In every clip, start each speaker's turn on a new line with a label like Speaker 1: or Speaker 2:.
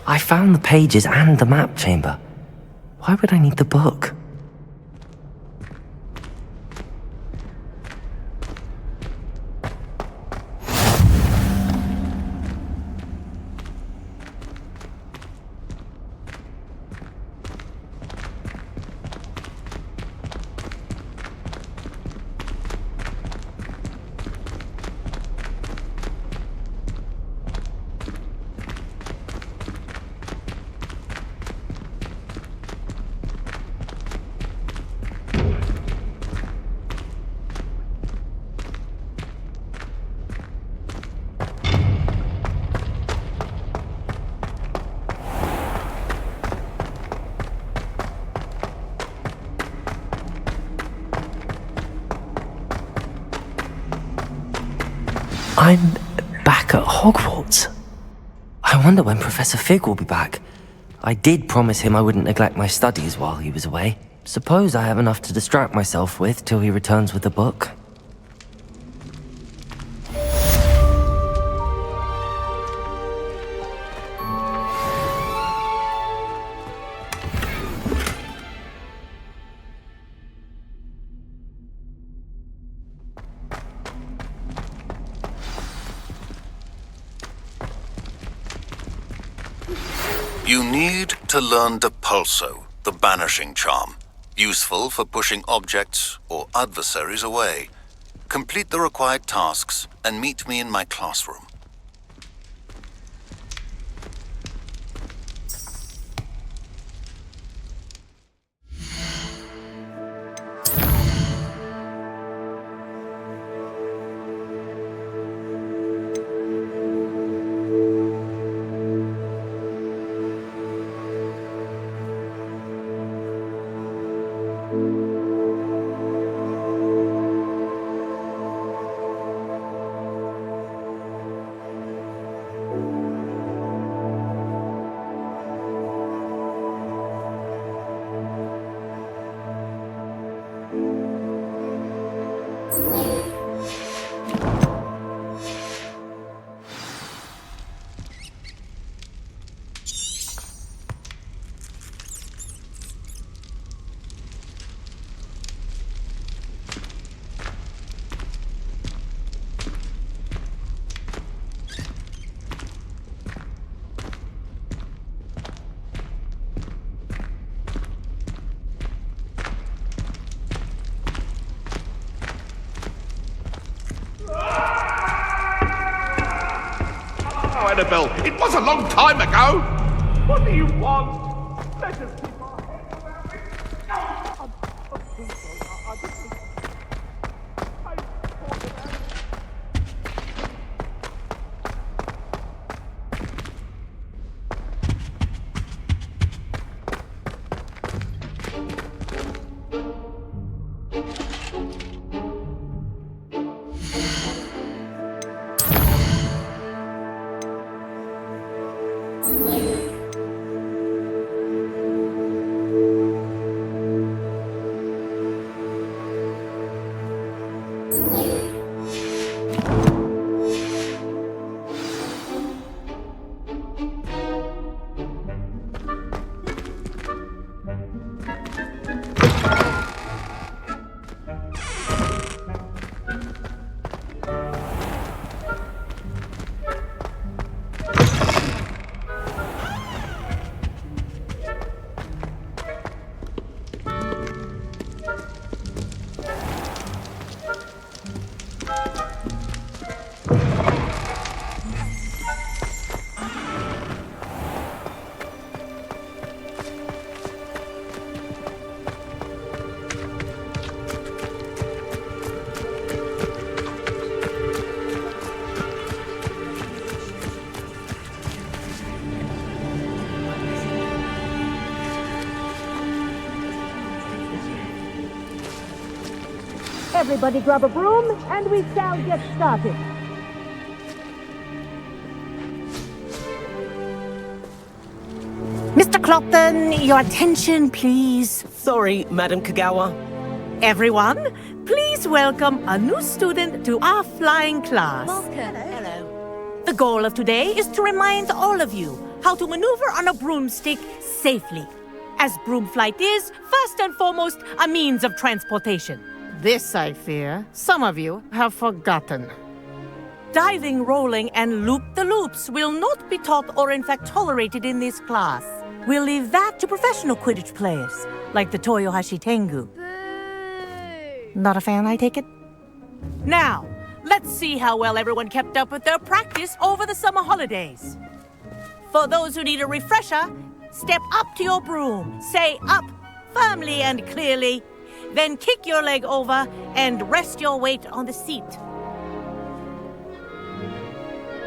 Speaker 1: I found the pages and the map chamber. Why would I need the book? I'm back at Hogwarts. I wonder when Professor Fig will be back. I did promise him I wouldn't neglect my studies while he was away. Suppose I have enough to distract myself with till he returns with the book.
Speaker 2: You need to learn the pulso, the banishing charm, useful for pushing objects or adversaries away. Complete the required tasks and meet me in my classroom.
Speaker 3: Annabelle, it was a long time ago. What do you want? Let us keep our heads around it.
Speaker 4: Everybody grab a broom, and we shall get started.
Speaker 5: Mr. Clopton, your attention, please.
Speaker 6: Sorry, Madam Kagawa.
Speaker 5: Everyone, please welcome a new student to our flying class.
Speaker 4: Welcome.
Speaker 5: Hello. The goal of today is to remind all of you how to maneuver on a broomstick safely, as broom flight is, first and foremost, a means of transportation.
Speaker 6: This, I fear, some of you have forgotten.
Speaker 5: Diving, rolling, and loop-the-loops will not be taught or in fact tolerated in this class. We'll leave that to professional Quidditch players, like the Toyohashi Tengu. Not a fan, I take it? Now, let's see how well everyone kept up with their practice over the summer holidays. For those who need a refresher, step up to your broom, say up firmly and clearly, then kick your leg over and rest your weight on the seat.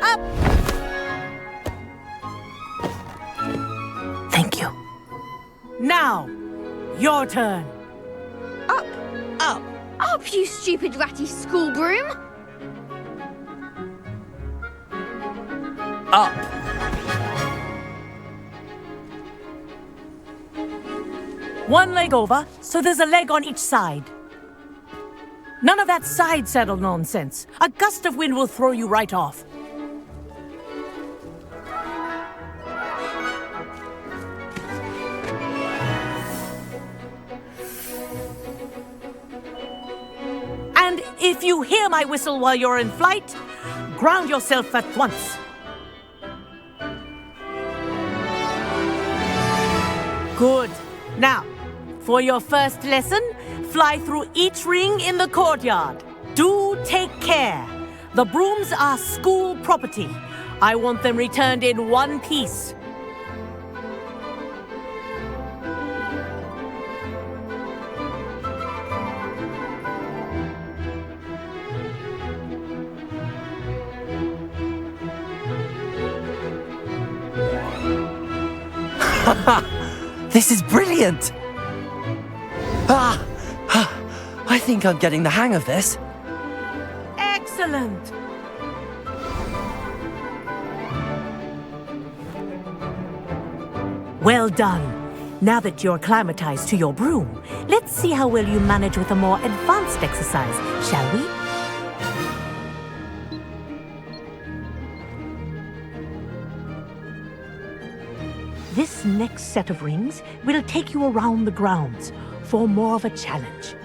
Speaker 5: Up!
Speaker 1: Thank you.
Speaker 5: Now, your turn.
Speaker 7: Up,
Speaker 5: Up.
Speaker 7: up, you stupid ratty school broom!
Speaker 1: Up.
Speaker 5: One leg over, so there's a leg on each side. None of that side saddle nonsense. A gust of wind will throw you right off. And if you hear my whistle while you're in flight, ground yourself at once. Good. Now, for your first lesson, fly through each ring in the courtyard. Do take care. The brooms are school property. I want them returned in one piece.
Speaker 1: This is brilliant! I think I'm getting the hang of this.
Speaker 5: Excellent. Well done. Now that you're acclimatized to your broom, let's see how well you manage with a more advanced exercise, shall we? This next set of rings will take you around the grounds for more of a challenge.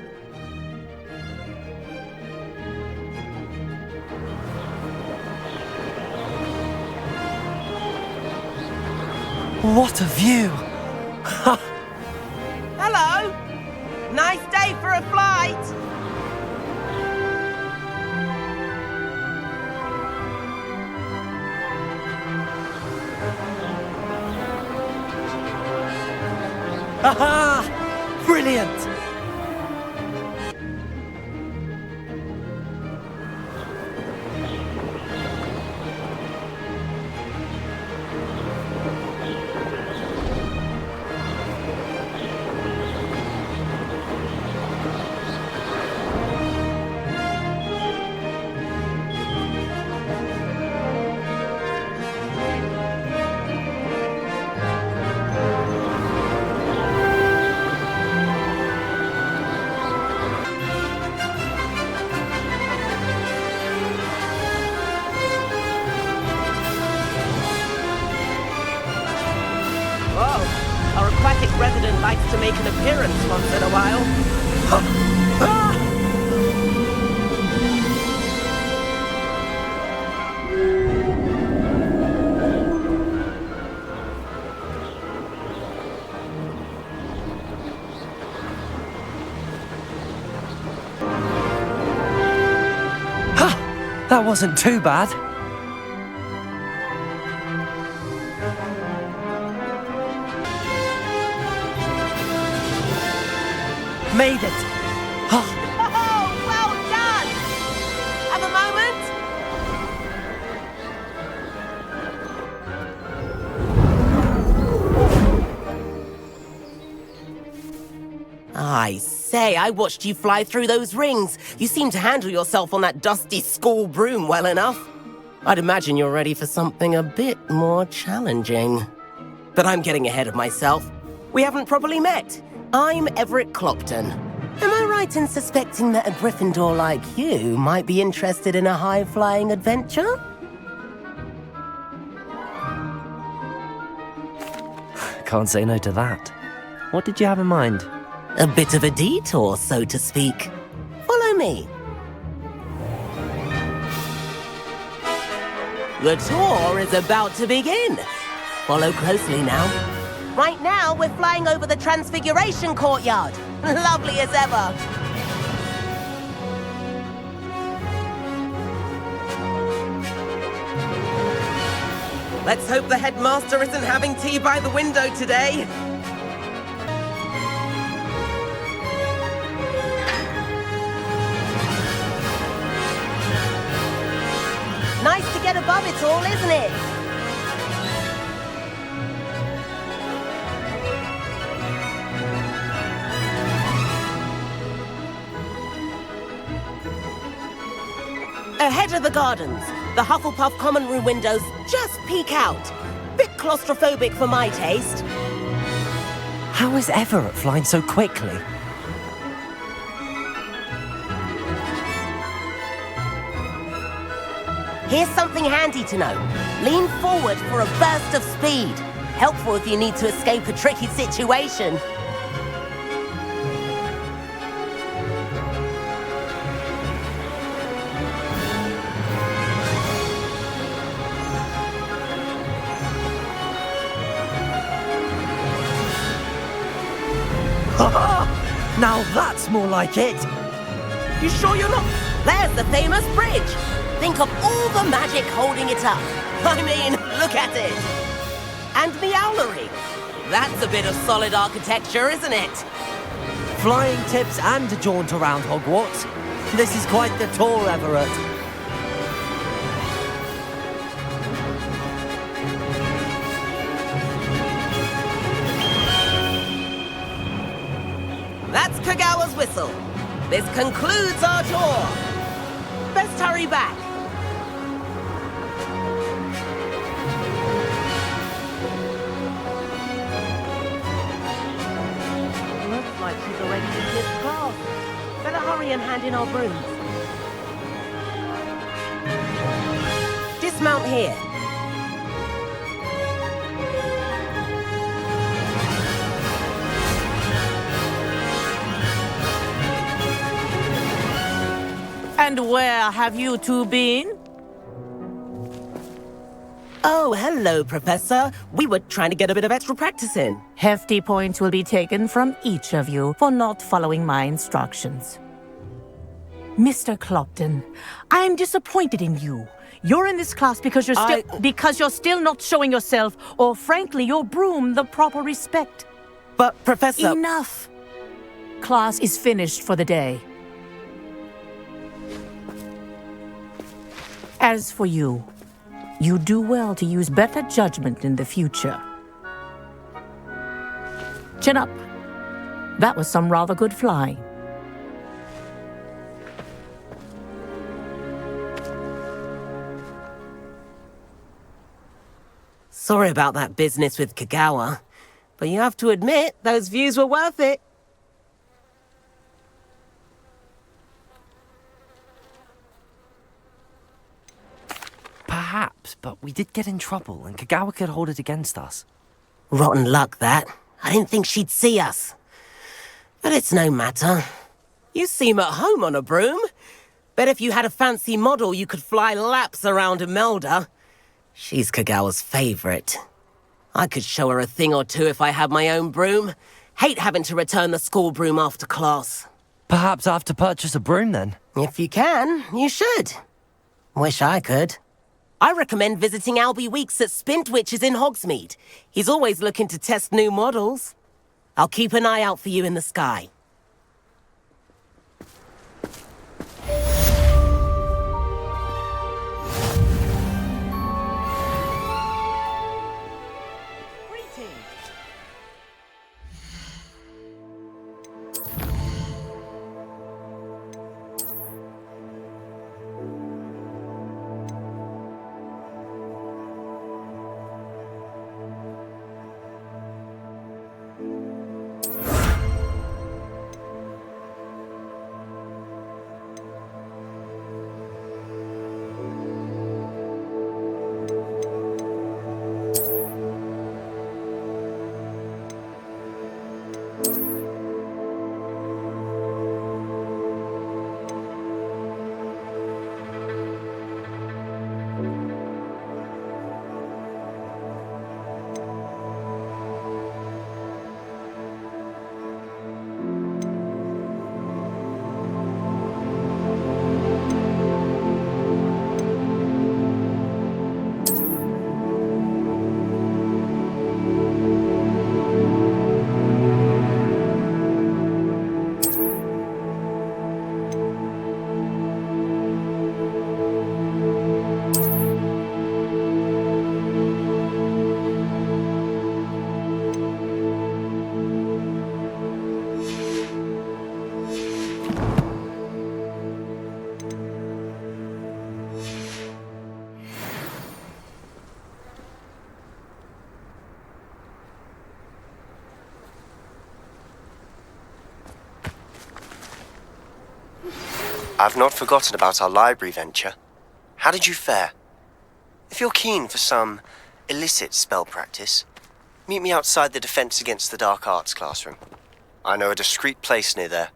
Speaker 1: What a view!
Speaker 8: Hello! Nice day for a flight!
Speaker 1: Haha! Brilliant!
Speaker 8: Our aquatic resident likes to make an appearance once in a while.
Speaker 1: That wasn't too bad. Made it!
Speaker 8: Oh, well done! Have a moment? I say, I watched you fly through those rings. You seem to handle yourself on that dusty school broom well enough. I'd imagine you're ready for something a bit more challenging. But I'm getting ahead of myself. We haven't properly met. I'm Everett Clopton. Am I right in suspecting that a Gryffindor like you might be interested in a high-flying adventure?
Speaker 1: can't say no to that. What did you have in mind?
Speaker 8: A bit of a detour, so to speak. Follow me. The tour is about to begin. Follow closely now. Right now, we're flying over the Transfiguration Courtyard. Lovely as ever. Let's hope the headmaster isn't having tea by the window today. Nice to get above it all, isn't it? Ahead of the gardens, the Hufflepuff common room windows just peek out. Bit claustrophobic for my taste.
Speaker 1: How is Everett flying so quickly?
Speaker 8: Here's something handy to know. Lean forward for a burst of speed. Helpful if you need to escape a tricky situation.
Speaker 1: Now that's more like it!
Speaker 8: You sure you're not? There's the famous bridge. Think of all the magic holding it up. I mean, look at it. And the owlery. That's a bit of solid architecture, isn't it?
Speaker 1: Flying tips and a jaunt around Hogwarts. This is quite the tour, Everett.
Speaker 8: That's Kagawa's whistle. This concludes our tour. Best hurry back. Looks like she's already dismissed class. Better hurry and hand in our brooms. Dismount here.
Speaker 5: And where have you two been?
Speaker 8: Oh, hello, Professor. We were trying to get a bit of extra practice in.
Speaker 5: Hefty points will be taken from each of you for not following my instructions. Mr. Clopton, I'm disappointed in you. You're in this class because you're still not showing yourself, or frankly, your broom, the proper respect.
Speaker 8: But, Professor...
Speaker 5: Enough. Class is finished for the day. As for you, you do well to use better judgment in the future. Chin up. That was some rather good flying.
Speaker 8: Sorry about that business with Kagawa, but you have to admit, those views were worth it.
Speaker 1: Perhaps, but we did get in trouble, and Kagawa could hold it against us.
Speaker 8: Rotten luck, that. I didn't think she'd see us. But it's no matter. You seem at home on a broom. Bet if you had a fancy model, you could fly laps around Imelda. She's Kagawa's favorite. I could show her a thing or two if I had my own broom. Hate having to return the school broom after class.
Speaker 1: Perhaps I have to purchase a broom, then?
Speaker 8: If you can, you should. Wish I could. I recommend visiting Albie Weeks at Spintwitches in Hogsmeade. He's always looking to test new models. I'll keep an eye out for you in the sky.
Speaker 9: I've not forgotten about our library venture. How did you fare? If you're keen for some illicit spell practice, meet me outside the Defense Against the Dark Arts classroom. I know a discreet place near there.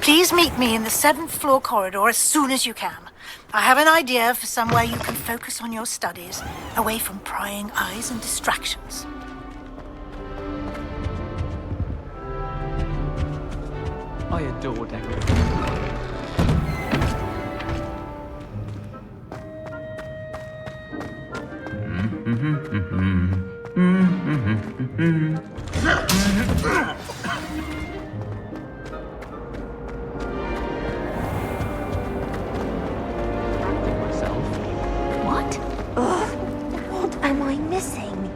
Speaker 10: Please meet me in the 7th floor corridor as soon as you can. I have an idea for somewhere you can focus on your studies, away from prying eyes and distractions.
Speaker 11: I adore decorating.
Speaker 4: What? Ugh, what am I missing?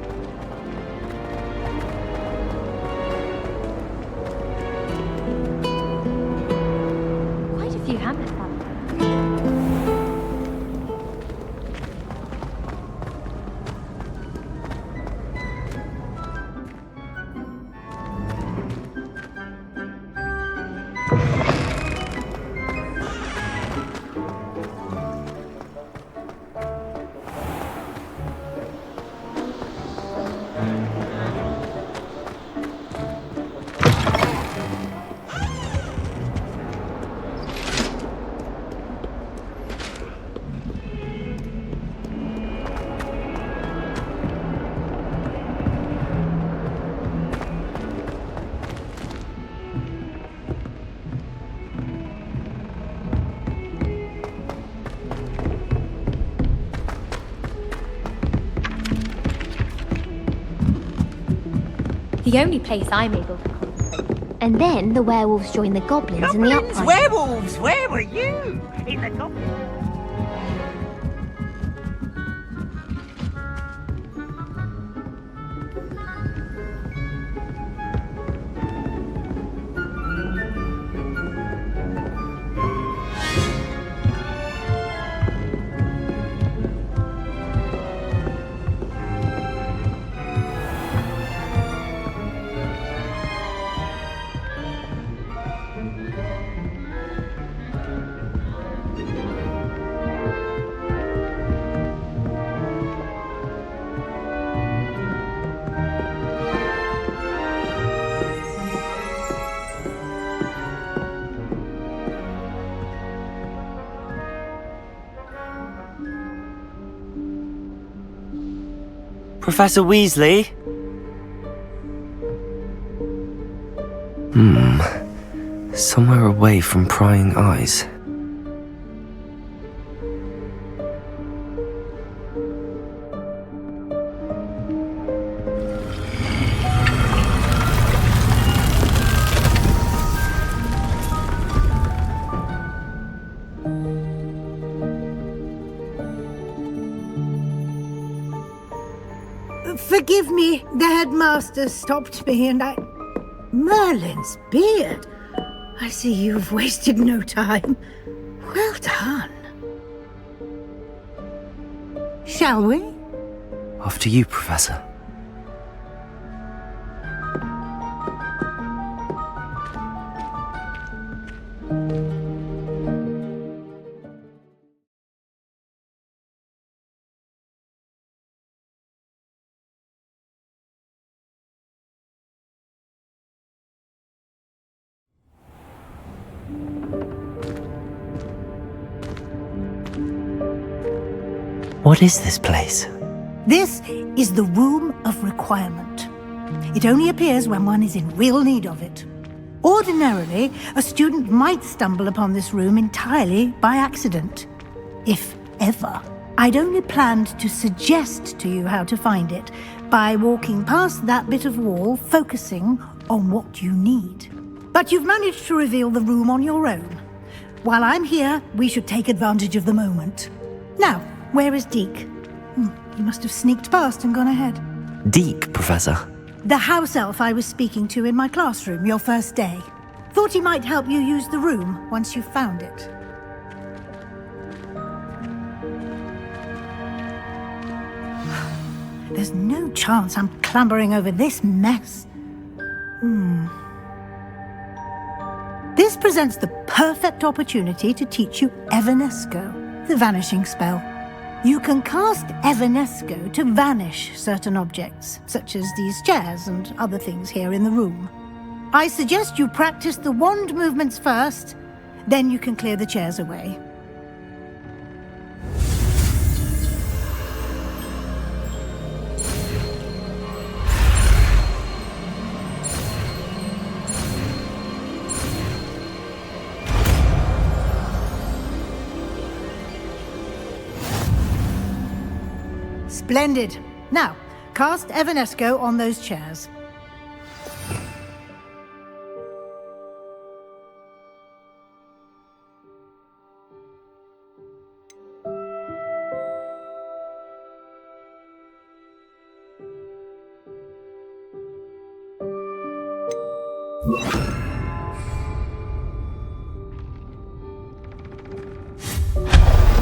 Speaker 4: Quite a few hammers up. The only place I'm able to concentrate. And then the werewolves join the goblins in the uprising.
Speaker 6: Werewolves! Where were you? In the goblins.
Speaker 1: Professor Weasley? Somewhere away from prying eyes.
Speaker 10: Forgive me, the headmaster stopped me and I... Merlin's beard. I see you've wasted no time. Well done. Shall we?
Speaker 1: After you, Professor. What is this place?
Speaker 10: This is the Room of Requirement. It only appears when one is in real need of it. Ordinarily, a student might stumble upon this room entirely by accident. If ever. I'd only planned to suggest to you how to find it by walking past that bit of wall, focusing on what you need. But you've managed to reveal the room on your own. While I'm here, we should take advantage of the moment. Now, where is Deke? He must have sneaked past and gone ahead.
Speaker 1: Deke, Professor.
Speaker 10: The house elf I was speaking to in my classroom your first day. Thought he might help you use the room once you found it. There's no chance I'm clambering over this mess. This presents the perfect opportunity to teach you Evanesco, the vanishing spell. You can cast Evanesco to vanish certain objects, such as these chairs and other things here in the room. I suggest you practice the wand movements first, then you can clear the chairs away. Splendid. Now, cast Evanesco on those chairs.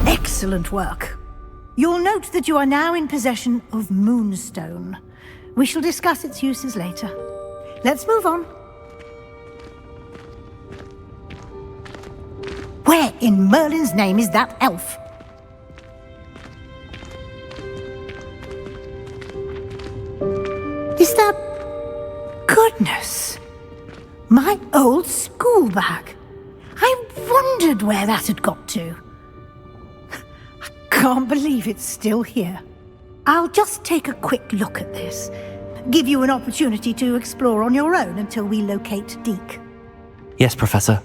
Speaker 10: Excellent work. You'll note that you are now in possession of Moonstone. We shall discuss its uses later. Let's move on. Where in Merlin's name is that elf? Is that... Goodness! My old school bag. I wondered where that had got to. Can't believe it's still here. I'll just take a quick look at this. Give you an opportunity to explore on your own until we locate Deke.
Speaker 1: Yes, Professor.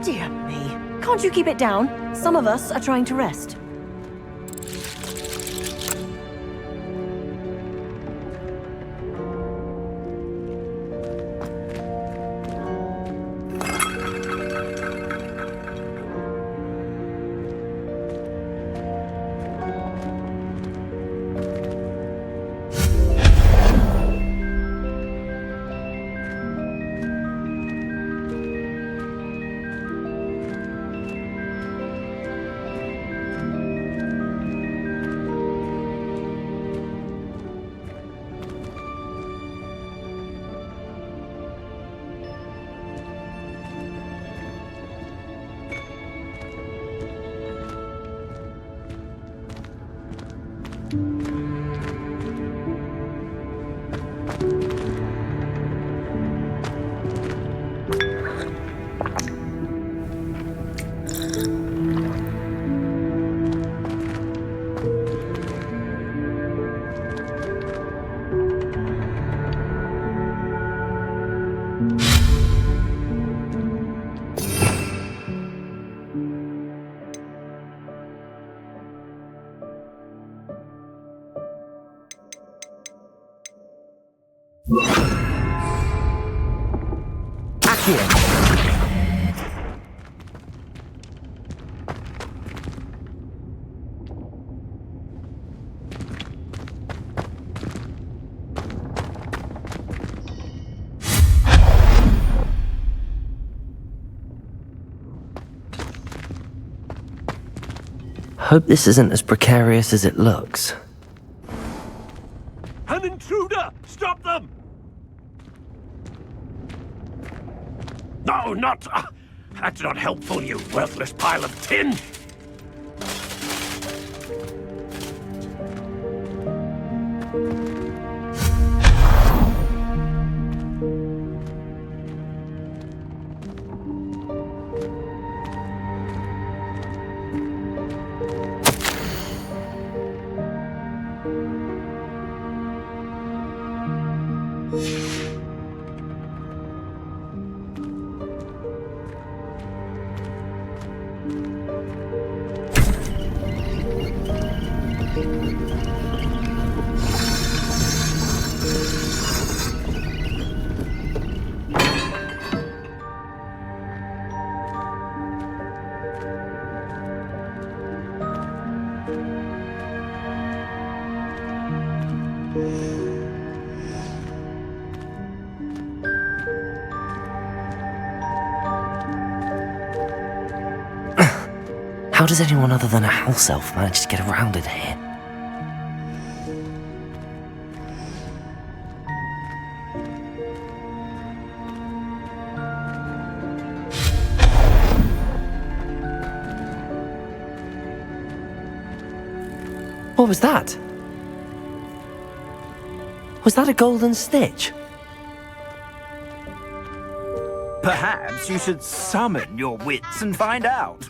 Speaker 12: Dear me. Can't you keep it down? Some of us are trying to rest.
Speaker 1: here. Hope this isn't as precarious as it looks.
Speaker 3: An intruder! Stop them! No, not... that's not helpful, you worthless pile of tin!
Speaker 1: How does anyone other than a house elf manage to get around in here? What was that? Was that a golden snitch?
Speaker 13: Perhaps you should summon your wits and find out.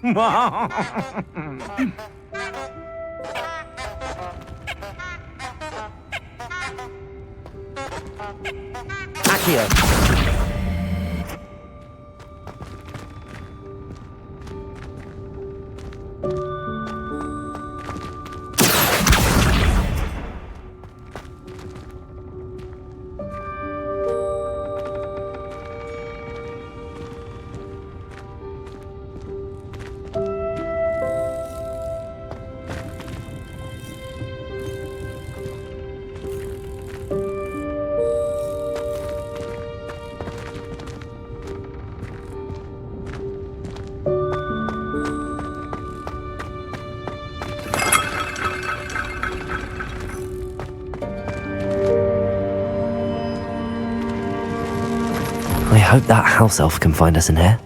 Speaker 1: Accio. I hope that house elf can find us in here.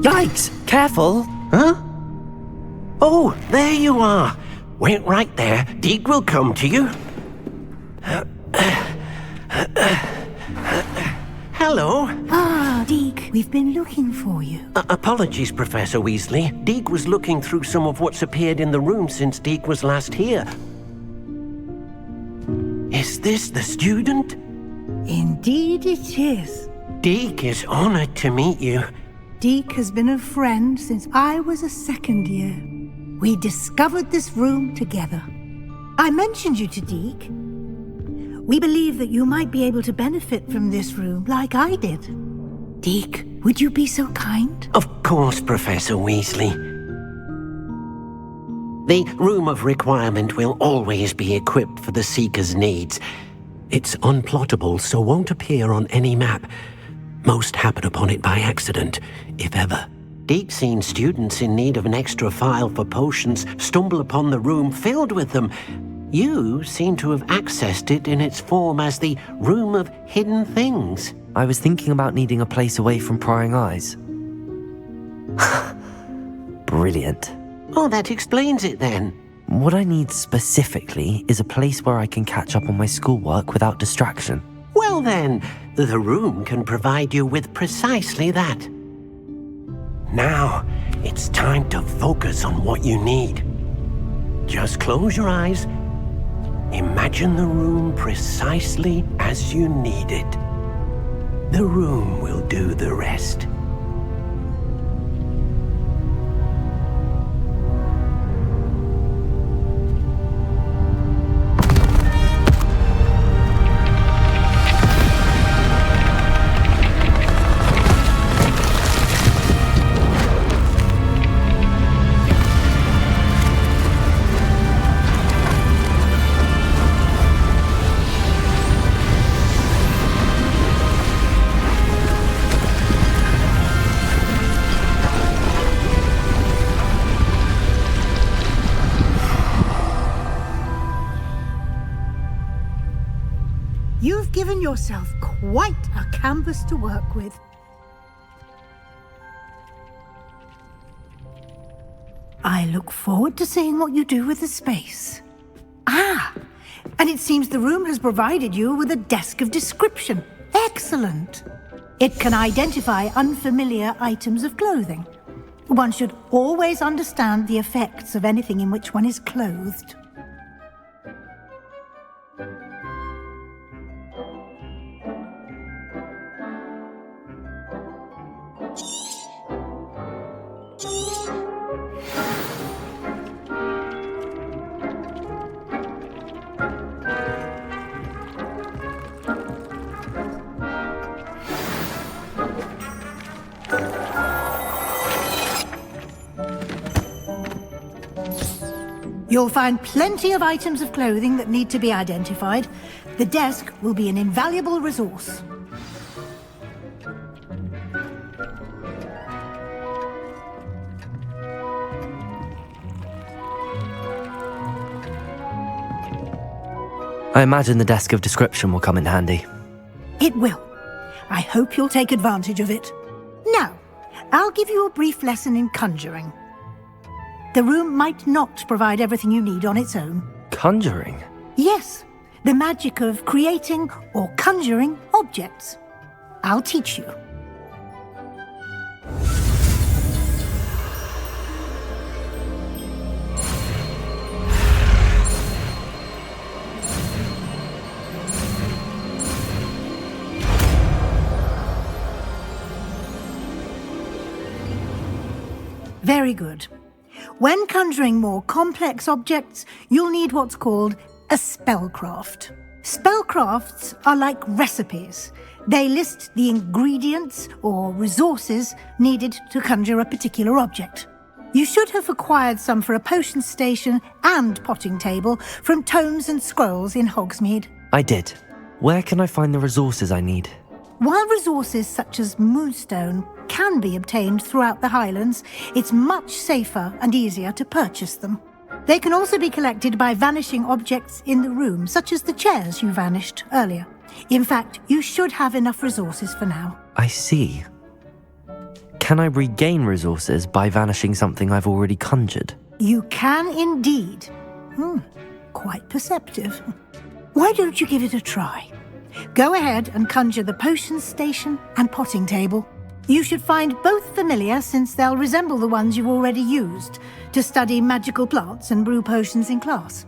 Speaker 1: Yikes! Careful!
Speaker 14: Huh? Oh, there you are. Wait right there. Deke will come to you. Hello.
Speaker 10: Ah, Deke, we've been looking for you.
Speaker 14: Apologies, Professor Weasley. Deke was looking through some of what's appeared in the room since Deke was last here. Is this the student?
Speaker 10: Indeed it is.
Speaker 14: Deke is honored to meet you.
Speaker 10: Deke has been a friend since I was a second year. We discovered this room together. I mentioned you to Deke. We believe that you might be able to benefit from this room like I did. Deke, would you be so kind?
Speaker 14: Of course, Professor Weasley. The Room of Requirement will always be equipped for the Seeker's needs. It's unplottable, so won't appear on any map. Most happen upon it by accident, if ever. Deke's seen students in need of an extra file for potions stumble upon the room filled with them. You seem to have accessed it in its form as the Room of Hidden Things.
Speaker 1: I was thinking about needing a place away from prying eyes. Brilliant.
Speaker 14: Oh, that explains it then.
Speaker 1: What I need specifically is a place where I can catch up on my schoolwork without distraction.
Speaker 14: Well Well then, the room can provide you with precisely that. Now, it's time to focus on what you need. Just close your eyes. Imagine the room precisely as you need it. The room will do the rest.
Speaker 10: You've given yourself quite a canvas to work with. I look forward to seeing what you do with the space. Ah, and it seems the room has provided you with a desk of description. Excellent. It can identify unfamiliar items of clothing. One should always understand the effects of anything in which one is clothed. You'll find plenty of items of clothing that need to be identified. The desk will be an invaluable resource.
Speaker 1: I imagine the desk of description will come in handy.
Speaker 10: It will. I hope you'll take advantage of it. Now, I'll give you a brief lesson in conjuring. The room might not provide everything you need on its own.
Speaker 1: Conjuring?
Speaker 10: Yes, the magic of creating or conjuring objects. I'll teach you. Very good. When conjuring more complex objects, you'll need what's called a spellcraft. Spellcrafts are like recipes. They list the ingredients or resources needed to conjure a particular object. You should have acquired some for a potion station and potting table from tomes and scrolls in Hogsmeade.
Speaker 1: I did. Where can I find the resources I need?
Speaker 10: While resources such as moonstone can be obtained throughout the Highlands, it's much safer and easier to purchase them. They can also be collected by vanishing objects in the room, such as the chairs you vanished earlier. In fact, you should have enough resources for now.
Speaker 1: I see. Can I regain resources by vanishing something I've already conjured?
Speaker 10: You can indeed. Quite perceptive. Why don't you give it a try? Go ahead and conjure the potion station and potting table. You should find both familiar, since they'll resemble the ones you've already used to study magical plants and brew potions in class.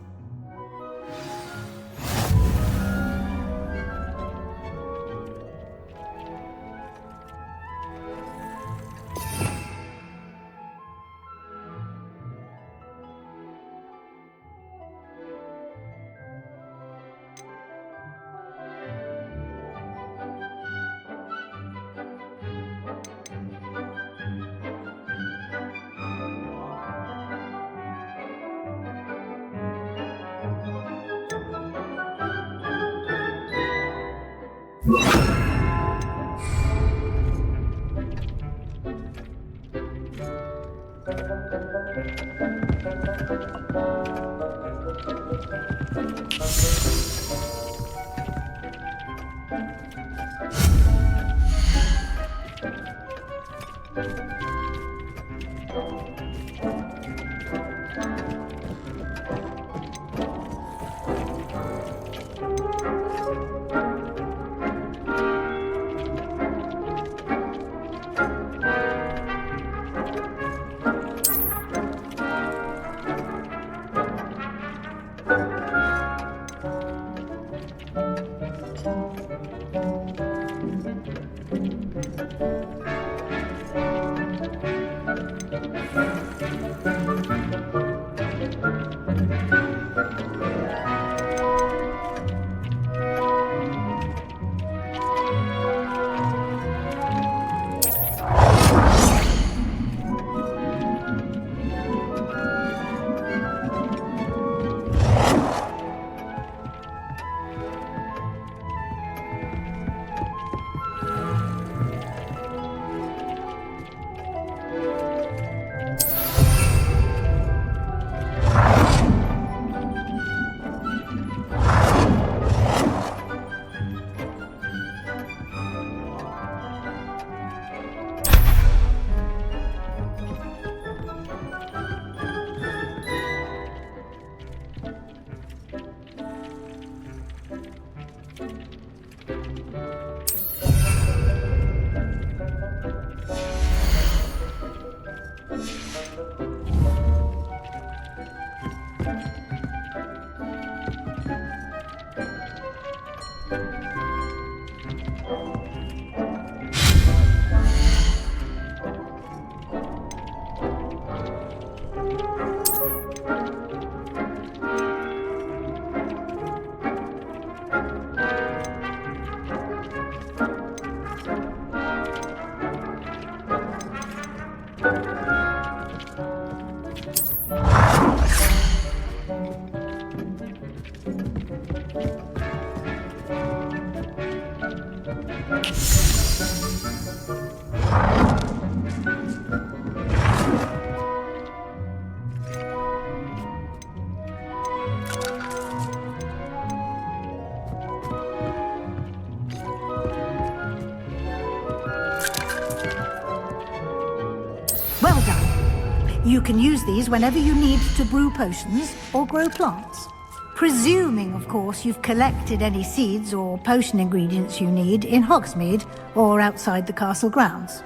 Speaker 10: You can use these whenever you need to brew potions or grow plants. Presuming, of course, you've collected any seeds or potion ingredients you need in Hogsmeade or outside the castle grounds.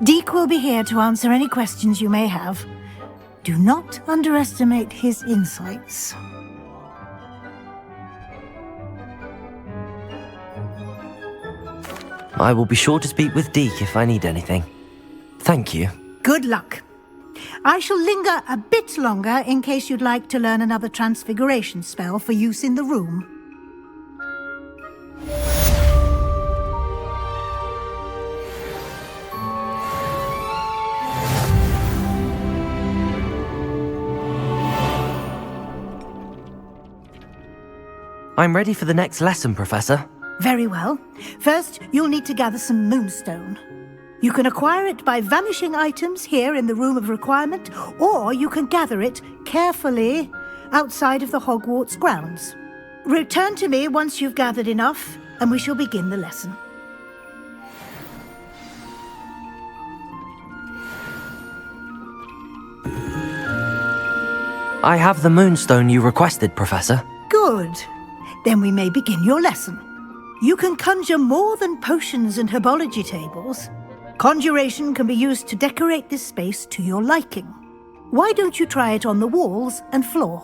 Speaker 10: Deke will be here to answer any questions you may have. Do not underestimate his insights.
Speaker 1: I will be sure to speak with Deke if I need anything. Thank you.
Speaker 10: Good luck. I shall linger a bit longer in case you'd like to learn another transfiguration spell for use in the room.
Speaker 1: I'm ready for the next lesson, Professor.
Speaker 10: Very well. First, you'll need to gather some moonstone. You can acquire it by vanishing items here in the Room of Requirement, or you can gather it carefully outside of the Hogwarts grounds. Return to me once you've gathered enough, and we shall begin the lesson.
Speaker 1: I have the moonstone you requested, Professor.
Speaker 10: Good. Then we may begin your lesson. You can conjure more than potions and herbology tables. Conjuration can be used to decorate this space to your liking. Why don't you try it on the walls and floor?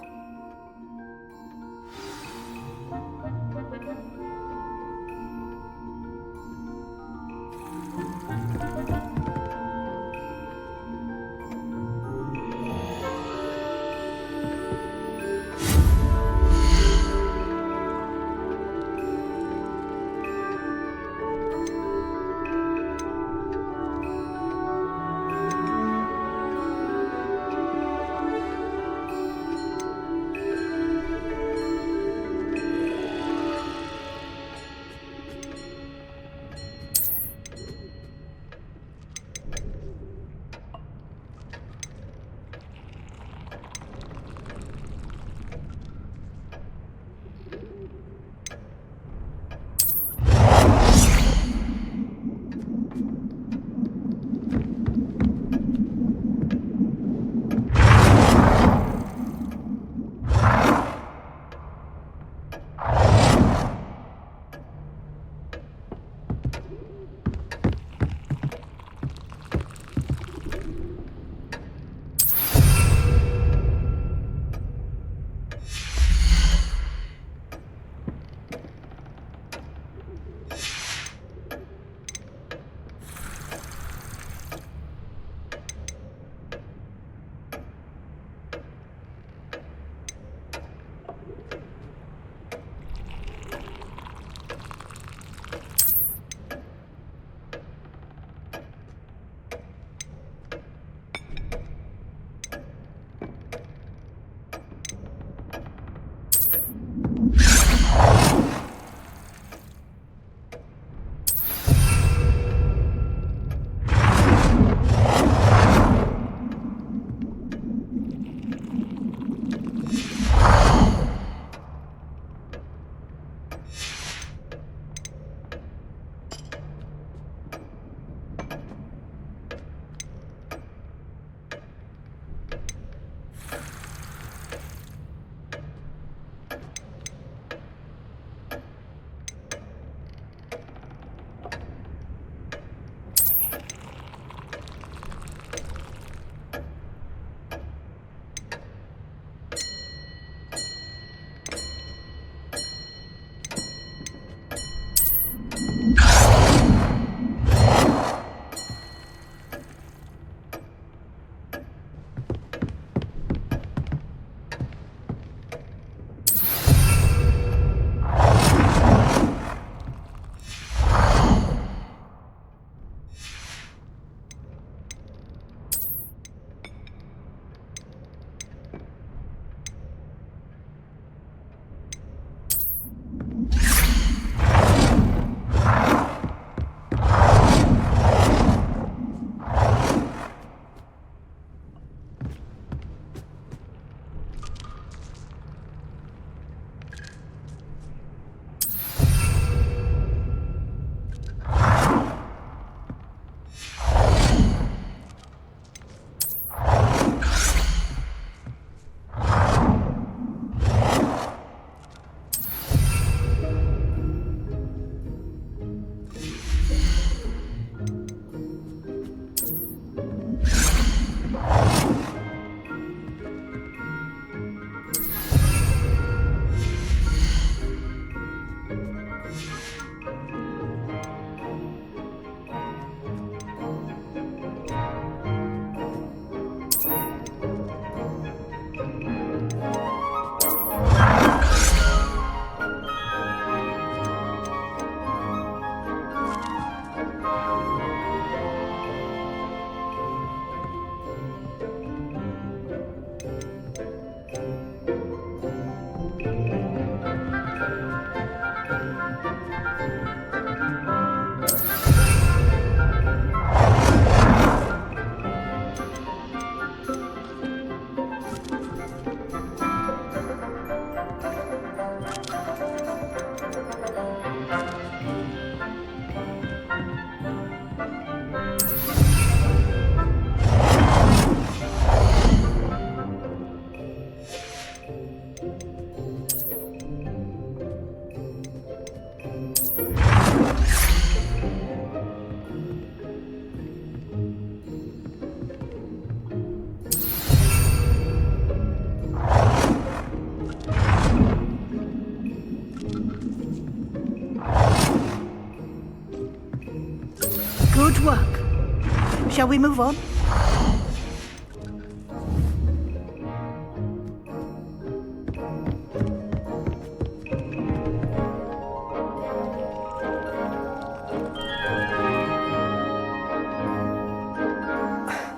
Speaker 10: Shall we move on?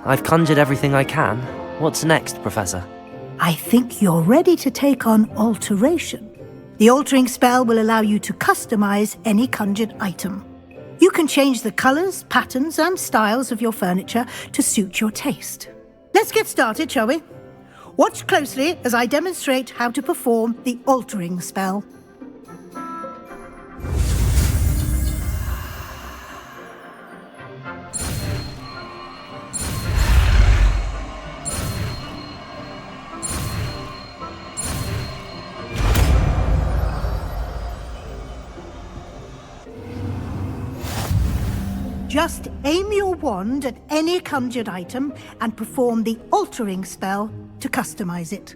Speaker 1: I've conjured everything I can. What's next, Professor?
Speaker 10: I think you're ready to take on alteration. The altering spell will allow you to customize any conjured item. You can change the colors, patterns, and styles of your furniture to suit your taste. Let's get started, shall we? Watch closely as I demonstrate how to perform the altering spell. Just aim your wand at any conjured item and perform the altering spell to customize it.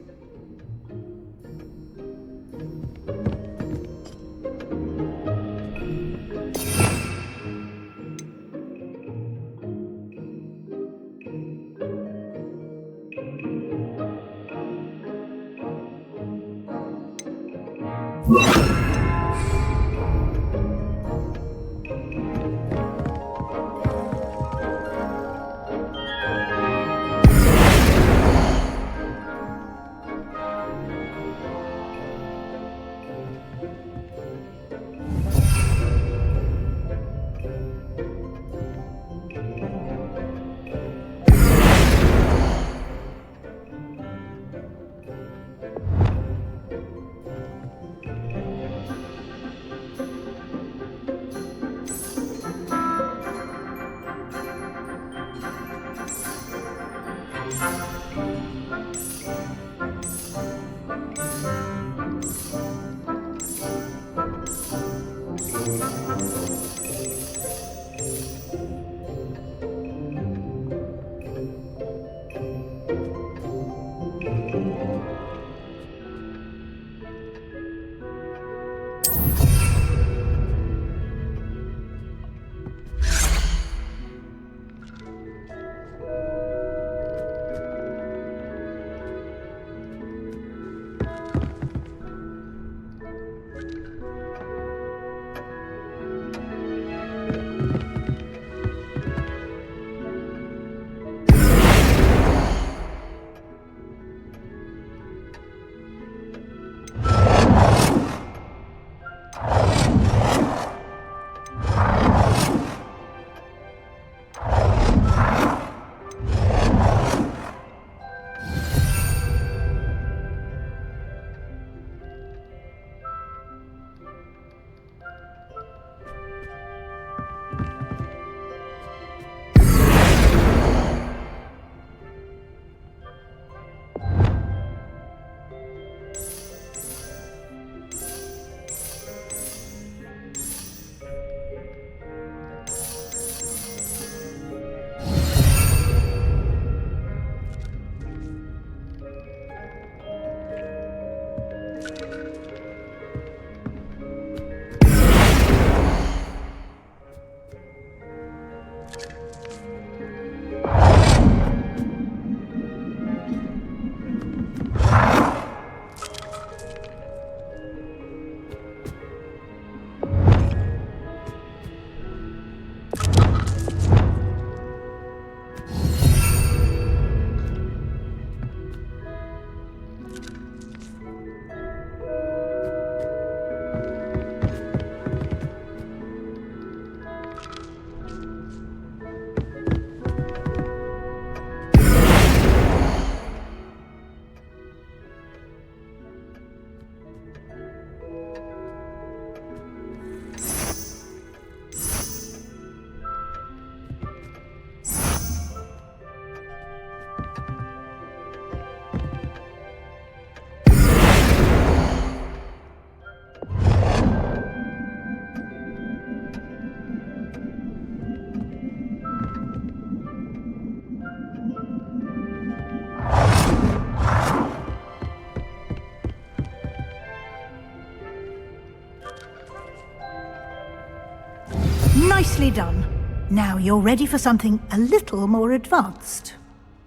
Speaker 10: Nicely done. Now you're ready for something a little more advanced.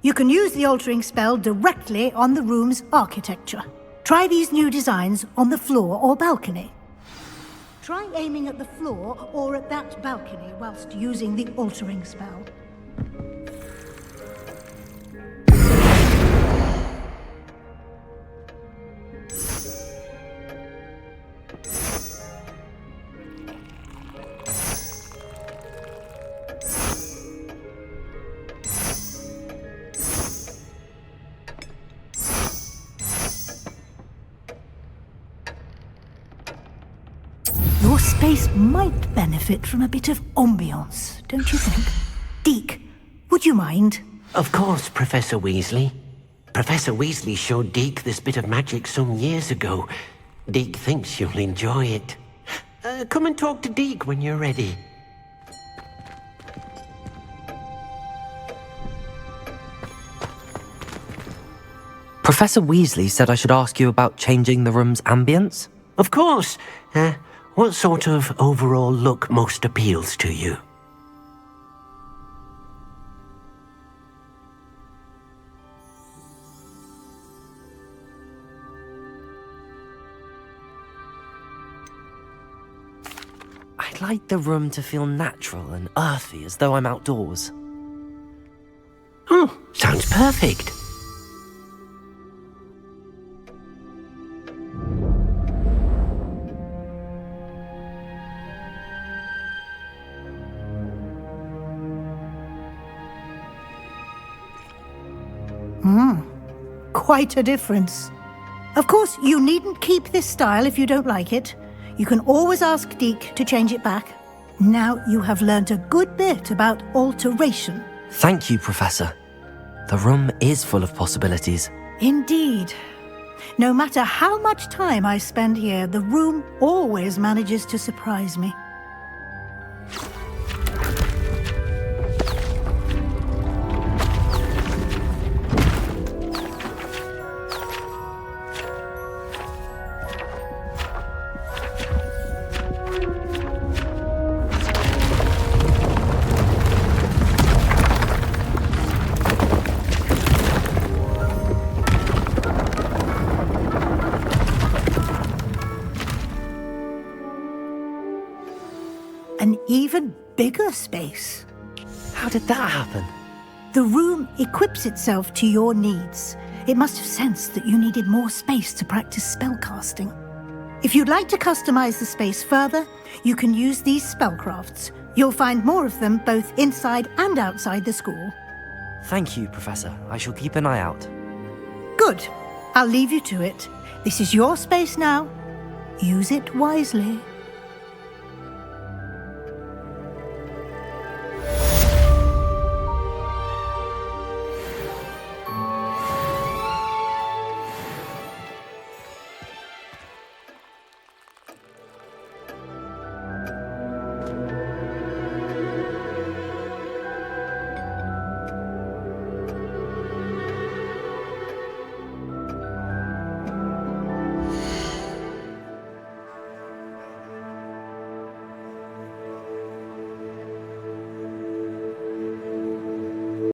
Speaker 10: You can use the altering spell directly on the room's architecture. Try these new designs on the floor or balcony. Try aiming at the floor or at that balcony whilst using the altering spell. Your space might benefit from a bit of ambiance, don't you think? Deke, would you mind?
Speaker 14: Of course, Professor Weasley. Professor Weasley showed Deke this bit of magic some years ago. Deke thinks you'll enjoy it. Come and talk to Deke when you're ready.
Speaker 1: Professor Weasley said I should ask you about changing the room's ambience?
Speaker 14: Of course. What sort of overall look most appeals to you?
Speaker 1: I'd like the room to feel natural and earthy, as though I'm outdoors.
Speaker 14: Oh, sounds perfect.
Speaker 10: Quite a difference. Of course, you needn't keep this style if you don't like it. You can always ask Deke to change it back. Now you have learnt a good bit about alteration.
Speaker 1: Thank you, Professor. The room is full of possibilities.
Speaker 10: Indeed. No matter how much time I spend here, the room always manages to surprise me. An even bigger space.
Speaker 1: How did that happen?
Speaker 10: The room equips itself to your needs. It must have sensed that you needed more space to practice spellcasting. If you'd like to customize the space further, you can use these spellcrafts. You'll find more of them both inside and outside the school.
Speaker 1: Thank you, Professor. I shall keep an eye out.
Speaker 10: Good. I'll leave you to it. This is your space now. Use it wisely.